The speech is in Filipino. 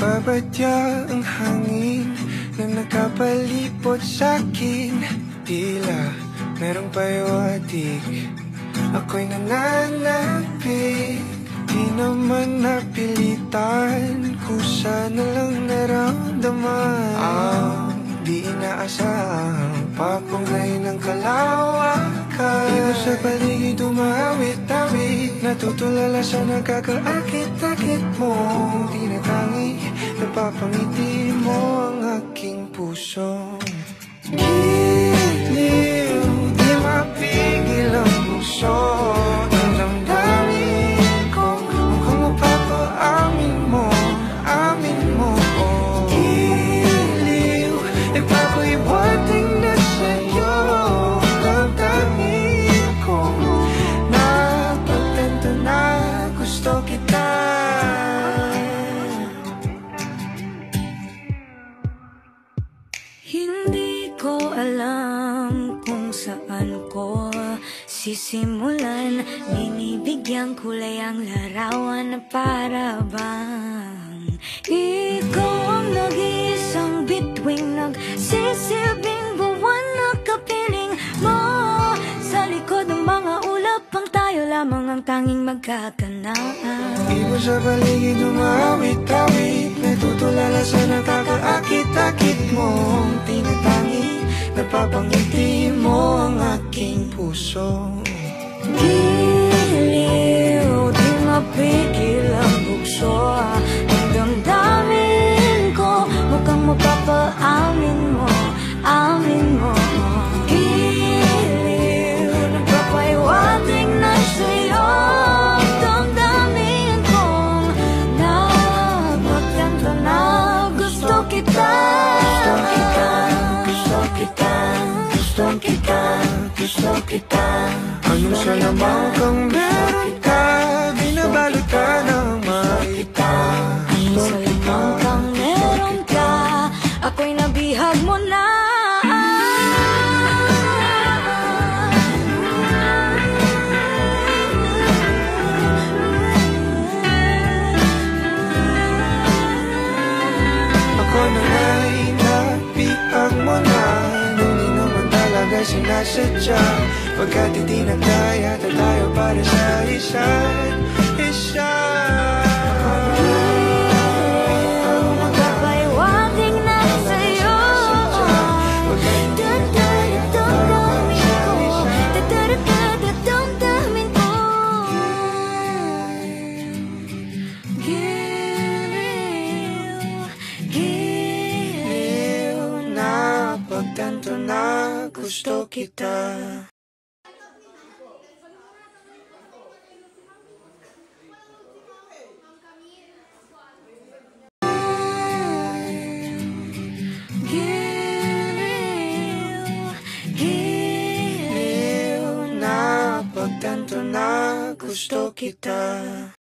Nagbabadya ang hangin na nakapalipot sa'kin. Tila merong pahiwatig, ako'y nananapig. Di naman napilitan, kusa na lang naramdaman ang di inaasahang papunglay ng kalawakan. Di mo sa paligid umawit-awit, natutulala sa nakakaakit-akit mo. Tinatangi, napapangiti mo ang aking puso. Giliw, di mapigil ang puso. Ang damdamin ko, mukhang mapapaamin mo, amin mo. Giliw, ipapahiwating na sa'yo. Ang damdamin ko, napagtanto na gusto kita. Hindi ko alam kung saan ko sisimulan. Binibigyan kulay ang larawan na para bang ikaw ang nag-iisang bituing, nagsisilbing buwan na kapiling mo. Sa likod ng mga ulap, ang tayo lamang ang tanging magkakanaan. Iba sa paligid umawit-awit, natutulala sa nakakaakit-akit mo. Tinatangi, napapangiti mo ang aking puso. Giliw, di mapigil ang bukso. Ang damdamin ko, mukhang mapapaamin mo, amin mo. Giliw, nagpapahiwatig na sa'yo. Ang damdamin kong napagtanto na gusto kita. Gusto kita, gusto kita, gusto kita. Anong salamang kang meron ka, binabalot ka ng makita. Anong salamang kang meron ka, ako'y nabihag mo na. Ako na nga'y nabihag mo na, hindi naman talaga sinasadya. Pagkat hindi nagkaya tayo para sa isa't isa. Magpapahiwatig na sa'yo. Damdamin ko. Giliw, Napagtanto na gusto kita. Napagtanto na gusto kita.